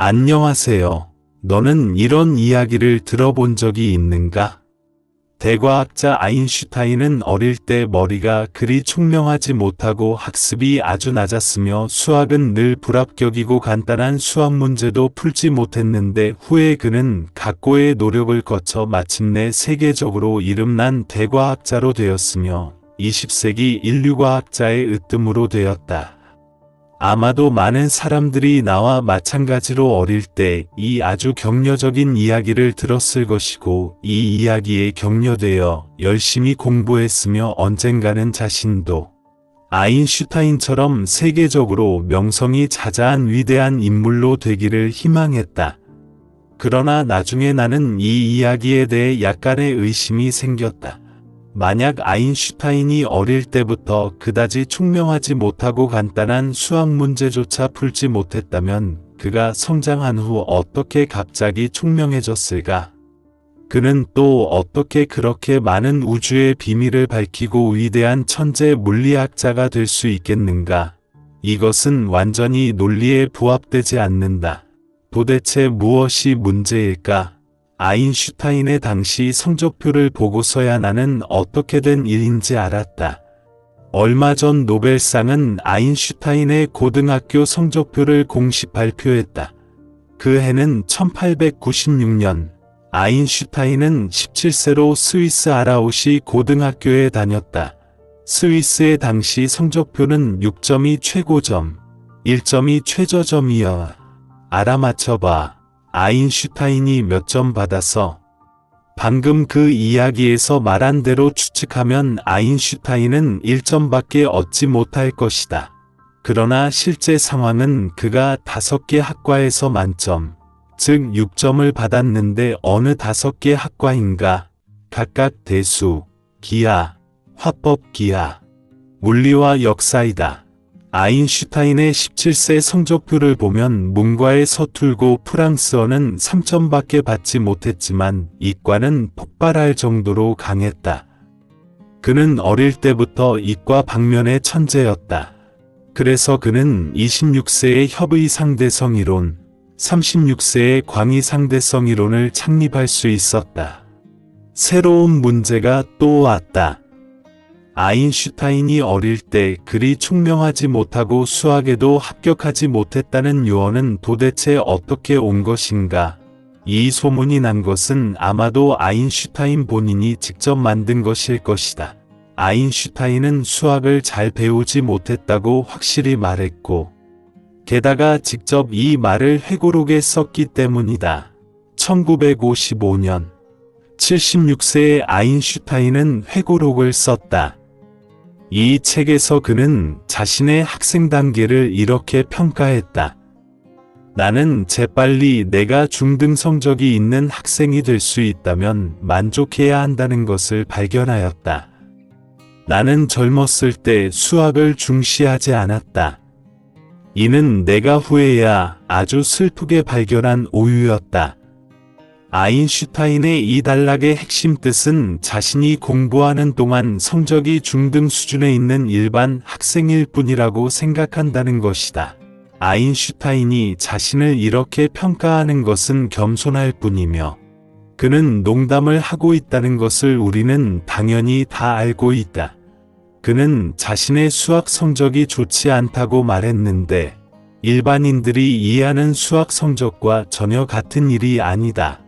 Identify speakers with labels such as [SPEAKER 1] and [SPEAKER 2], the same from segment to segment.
[SPEAKER 1] 안녕하세요. 너는 이런 이야기를 들어본 적이 있는가? 대과학자 아인슈타인은 어릴 때 머리가 그리 총명하지 못하고 학습이 아주 낮았으며 수학은 늘 불합격이고 간단한 수학 문제도 풀지 못했는데 후에 그는 각고의 노력을 거쳐 마침내 세계적으로 이름난 대과학자로 되었으며 20세기 인류과학자의 으뜸으로 되었다. 아마도 많은 사람들이 나와 마찬가지로 어릴 때 이 아주 격려적인 이야기를 들었을 것이고 이 이야기에 격려되어 열심히 공부했으며 언젠가는 자신도 아인슈타인처럼 세계적으로 명성이 자자한 위대한 인물로 되기를 희망했다. 그러나 나중에 나는 이 이야기에 대해 약간의 의심이 생겼다. 만약 아인슈타인이 어릴 때부터 그다지 총명하지 못하고 간단한 수학 문제조차 풀지 못했다면 그가 성장한 후 어떻게 갑자기 총명해졌을까? 그는 또 어떻게 그렇게 많은 우주의 비밀을 밝히고 위대한 천재 물리학자가 될 수 있겠는가? 이것은 완전히 논리에 부합되지 않는다. 도대체 무엇이 문제일까? 아인슈타인의 당시 성적표를 보고서야 나는 어떻게 된 일인지 알았다. 얼마 전 노벨상은 아인슈타인의 고등학교 성적표를 공식 발표했다. 그 해는 1896년. 아인슈타인은 17세로 스위스 아라우시 고등학교에 다녔다. 스위스의 당시 성적표는 6점이 최고점, 1점이 최저점이여. 알아맞혀봐. 아인슈타인이 몇 점 받아서? 방금 그 이야기에서 말한 대로 추측하면 아인슈타인은 1점밖에 얻지 못할 것이다. 그러나 실제 상황은 그가 5개 학과에서 만점, 즉 6점을 받았는데 어느 5개 학과인가? 각각 대수, 기하, 화법 기하, 물리와 역사이다. 아인슈타인의 17세 성적표를 보면 문과에 서툴고 프랑스어는 3점밖에 받지 못했지만 이과는 폭발할 정도로 강했다. 그는 어릴 때부터 이과 방면의 천재였다. 그래서 그는 26세에 협의상대성 이론, 36세에 광의상대성 이론을 창립할 수 있었다. 새로운 문제가 또 왔다. 아인슈타인이 어릴 때 그리 총명하지 못하고 수학에도 합격하지 못했다는 요언은 도대체 어떻게 온 것인가? 이 소문이 난 것은 아마도 아인슈타인 본인이 직접 만든 것일 것이다. 아인슈타인은 수학을 잘 배우지 못했다고 확실히 말했고, 게다가 직접 이 말을 회고록에 썼기 때문이다. 1955년 76세의 아인슈타인은 회고록을 썼다. 이 책에서 그는 자신의 학생 단계를 이렇게 평가했다. 나는 재빨리 내가 중등 성적이 있는 학생이 될 수 있다면 만족해야 한다는 것을 발견하였다. 나는 젊었을 때 수학을 중시하지 않았다. 이는 내가 후에야 아주 슬프게 발견한 오유였다. 아인슈타인의 이 단락의 핵심 뜻은 자신이 공부하는 동안 성적이 중등 수준에 있는 일반 학생일 뿐이라고 생각한다는 것이다. 아인슈타인이 자신을 이렇게 평가하는 것은 겸손할 뿐이며 그는 농담을 하고 있다는 것을 우리는 당연히 다 알고 있다. 그는 자신의 수학 성적이 좋지 않다고 말했는데 일반인들이 이해하는 수학 성적과 전혀 같은 일이 아니다.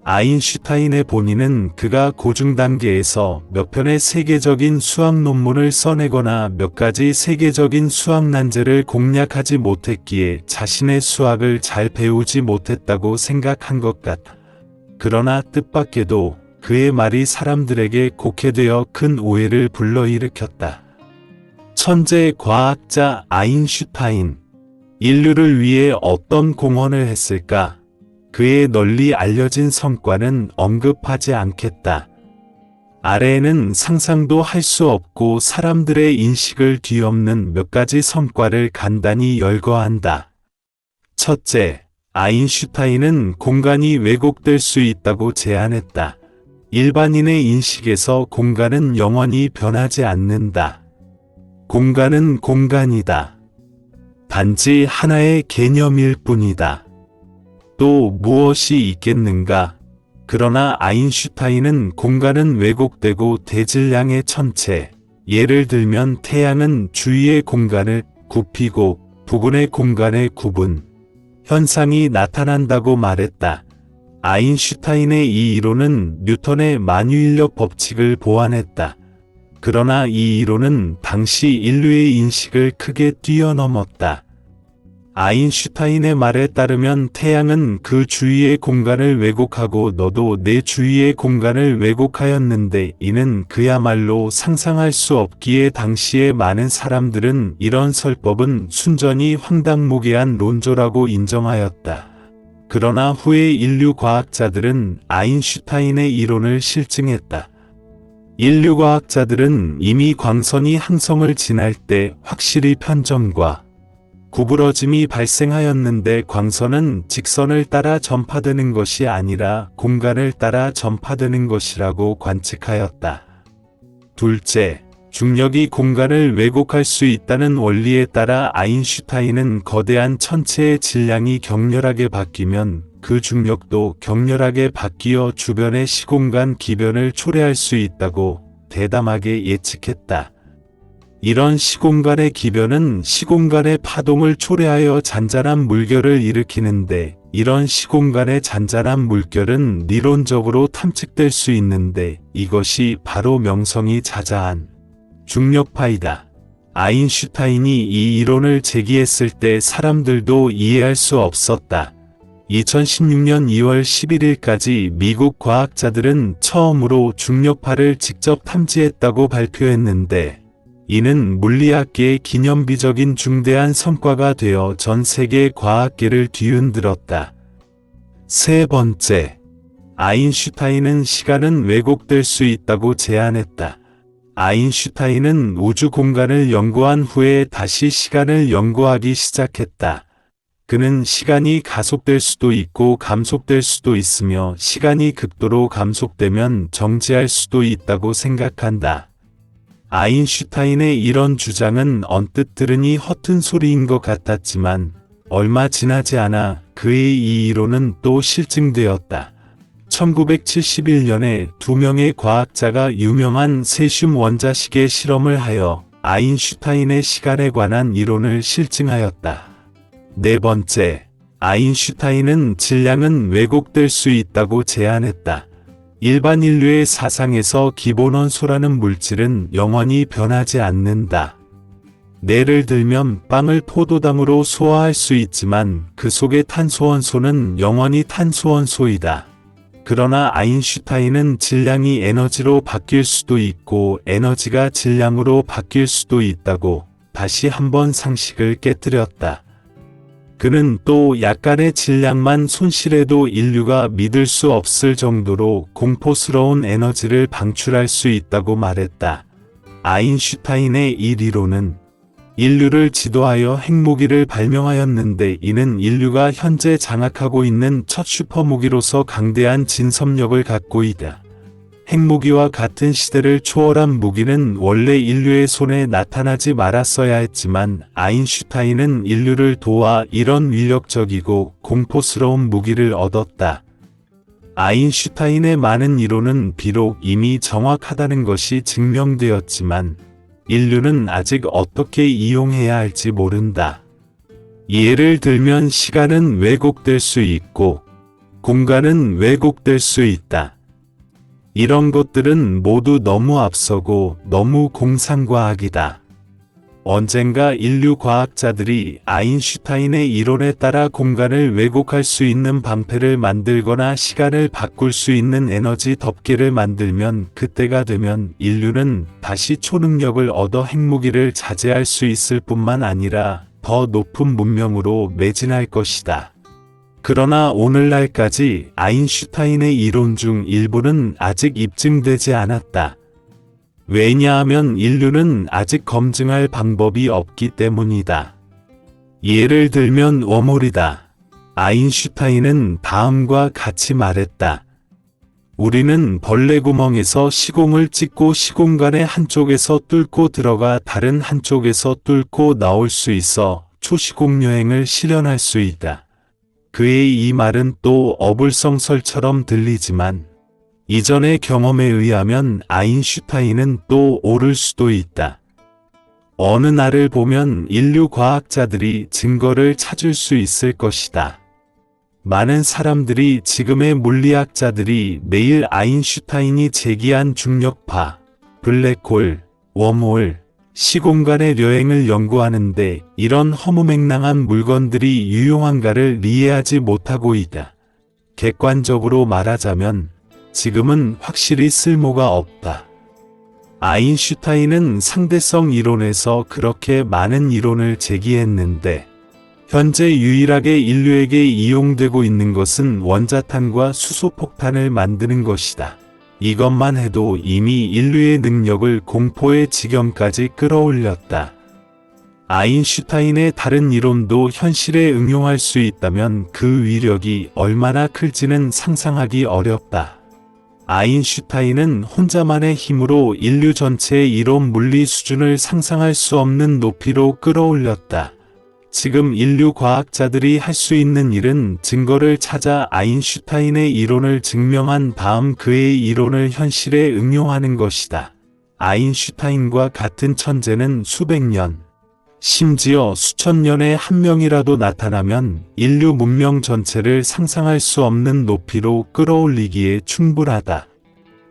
[SPEAKER 1] 아인슈타인의 본인은 그가 고중 단계에서 몇 편의 세계적인 수학 논문을 써내거나 몇 가지 세계적인 수학 난제를 공략하지 못했기에 자신의 수학을 잘 배우지 못했다고 생각한 것 같다. 그러나 뜻밖에도 그의 말이 사람들에게 곡해되어 큰 오해를 불러일으켰다. 천재 과학자 아인슈타인. 인류를 위해 어떤 공헌을 했을까? 그의 널리 알려진 성과는 언급하지 않겠다. 아래에는 상상도 할 수 없고 사람들의 인식을 뒤엎는 몇 가지 성과를 간단히 열거한다. 첫째, 아인슈타인은 공간이 왜곡될 수 있다고 제안했다. 일반인의 인식에서 공간은 영원히 변하지 않는다. 공간은 공간이다. 단지 하나의 개념일 뿐이다. 또 무엇이 있겠는가? 그러나 아인슈타인은 공간은 왜곡되고 대질량의 천체, 예를 들면 태양은 주위의 공간을 굽히고 부근의 공간의 구분, 현상이 나타난다고 말했다. 아인슈타인의 이 이론은 뉴턴의 만유인력 법칙을 보완했다. 그러나 이 이론은 당시 인류의 인식을 크게 뛰어넘었다. 아인슈타인의 말에 따르면 태양은 그 주위의 공간을 왜곡하고 너도 내 주위의 공간을 왜곡하였는데 이는 그야말로 상상할 수 없기에 당시의 많은 사람들은 이런 설법은 순전히 황당무계한 논조라고 인정하였다. 그러나 후에 인류 과학자들은 아인슈타인의 이론을 실증했다. 인류 과학자들은 이미 광선이 항성을 지날 때 확실히 편점과 구부러짐이 발생하였는데 광선은 직선을 따라 전파되는 것이 아니라 공간을 따라 전파되는 것이라고 관측하였다. 둘째, 중력이 공간을 왜곡할 수 있다는 원리에 따라 아인슈타인은 거대한 천체의 질량이 격렬하게 바뀌면 그 중력도 격렬하게 바뀌어 주변의 시공간 기변을 초래할 수 있다고 대담하게 예측했다. 이런 시공간의 기변은 시공간의 파동을 초래하여 잔잔한 물결을 일으키는데 이런 시공간의 잔잔한 물결은理論적으로 탐측될 수 있는데 이것이 바로 명성이 자자한 중력파이다. 아인슈타인이 이 이론을 제기했을 때 사람들도 이해할 수 없었다. 2016년 2월 11일까지 미국 과학자들은 처음으로 중력파를 직접 탐지했다고 발표했는데 이는 물리학계의 기념비적인 중대한 성과가 되어 전 세계 과학계를 뒤흔들었다. 세 번째, 아인슈타인은 시간은 왜곡될 수 있다고 제안했다. 아인슈타인은 우주 공간을 연구한 후에 다시 시간을 연구하기 시작했다. 그는 시간이 가속될 수도 있고 감속될 수도 있으며 시간이 극도로 감속되면 정지할 수도 있다고 생각한다. 아인슈타인의 이런 주장은 언뜻 들으니 허튼 소리인 것 같았지만 얼마 지나지 않아 그의 이 이론은 또 실증되었다. 1971년에 두 명의 과학자가 유명한 세슘 원자식의 실험을 하여 아인슈타인의 시간에 관한 이론을 실증하였다. 네 번째, 아인슈타인은 질량은 왜곡될 수 있다고 제안했다. 일반 인류의 사상에서 기본원소라는 물질은 영원히 변하지 않는다. 예를 들면 빵을 포도당으로 소화할 수 있지만 그 속의 탄소원소는 영원히 탄소원소이다. 그러나 아인슈타인은 질량이 에너지로 바뀔 수도 있고 에너지가 질량으로 바뀔 수도 있다고 다시 한번 상식을 깨뜨렸다. 그는 또 약간의 질량만 손실해도 인류가 믿을 수 없을 정도로 공포스러운 에너지를 방출할 수 있다고 말했다. 아인슈타인의 이理論은 인류를 지도하여 핵무기를 발명하였는데 이는 인류가 현재 장악하고 있는 첫 슈퍼무기로서 강대한 진섭력을 갖고 있다. 핵무기와 같은 시대를 초월한 무기는 원래 인류의 손에 나타나지 말았어야 했지만 아인슈타인은 인류를 도와 이런 위력적이고 공포스러운 무기를 얻었다. 아인슈타인의 많은 이론은 비록 이미 정확하다는 것이 증명되었지만 인류는 아직 어떻게 이용해야 할지 모른다. 예를 들면 시간은 왜곡될 수 있고 공간은 왜곡될 수 있다. 이런 것들은 모두 너무 앞서고 너무 공상과학이다. 언젠가 인류 과학자들이 아인슈타인의 이론에 따라 공간을 왜곡할 수 있는 방패를 만들거나 시간을 바꿀 수 있는 에너지 덮개를 만들면 그때가 되면 인류는 다시 초능력을 얻어 핵무기를 자제할 수 있을 뿐만 아니라 더 높은 문명으로 매진할 것이다. 그러나 오늘날까지 아인슈타인의 이론 중 일부는 아직 입증되지 않았다. 왜냐하면 인류는 아직 검증할 방법이 없기 때문이다. 예를 들면 워몰이다. 아인슈타인은 다음과 같이 말했다. 우리는 벌레 구멍에서 시공을 찍고 시공간의 한쪽에서 뚫고 들어가 다른 한쪽에서 뚫고 나올 수 있어 초시공 여행을 실현할 수 있다. 그의 이 말은 또 어불성설처럼 들리지만 이전의 경험에 의하면 아인슈타인은 또 옳을 수도 있다. 어느 날을 보면 인류 과학자들이 증거를 찾을 수 있을 것이다. 많은 사람들이 지금의 물리학자들이 매일 아인슈타인이 제기한 중력파, 블랙홀, 웜홀, 시공간의 여행을 연구하는데 이런 허무맹랑한 물건들이 유용한가를 이해하지 못하고 있다. 객관적으로 말하자면 지금은 확실히 쓸모가 없다. 아인슈타인은 상대성 이론에서 그렇게 많은 이론을 제기했는데 현재 유일하게 인류에게 이용되고 있는 것은 원자탄과 수소폭탄을 만드는 것이다. 이것만 해도 이미 인류의 능력을 공포의 지경까지 끌어올렸다. 아인슈타인의 다른 이론도 현실에 응용할 수 있다면 그 위력이 얼마나 클지는 상상하기 어렵다. 아인슈타인은 혼자만의 힘으로 인류 전체의 이론 물리 수준을 상상할 수 없는 높이로 끌어올렸다. 지금 인류 과학자들이 할 수 있는 일은 증거를 찾아 아인슈타인의 이론을 증명한 다음 그의 이론을 현실에 응용하는 것이다. 아인슈타인과 같은 천재는 수백 년, 심지어 수천 년에 한 명이라도 나타나면 인류 문명 전체를 상상할 수 없는 높이로 끌어올리기에 충분하다.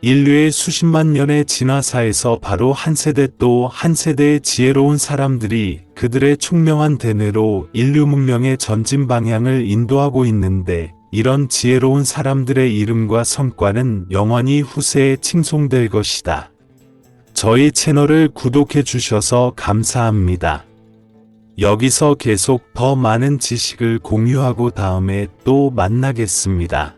[SPEAKER 1] 인류의 수십만 년의 진화사에서 바로 한 세대 또 한 세대의 지혜로운 사람들이 그들의 총명한 대뇌로 인류 문명의 전진 방향을 인도하고 있는데 이런 지혜로운 사람들의 이름과 성과는 영원히 후세에 칭송될 것이다. 저희 채널을 구독해 주셔서 감사합니다. 여기서 계속 더 많은 지식을 공유하고 다음에 또 만나겠습니다.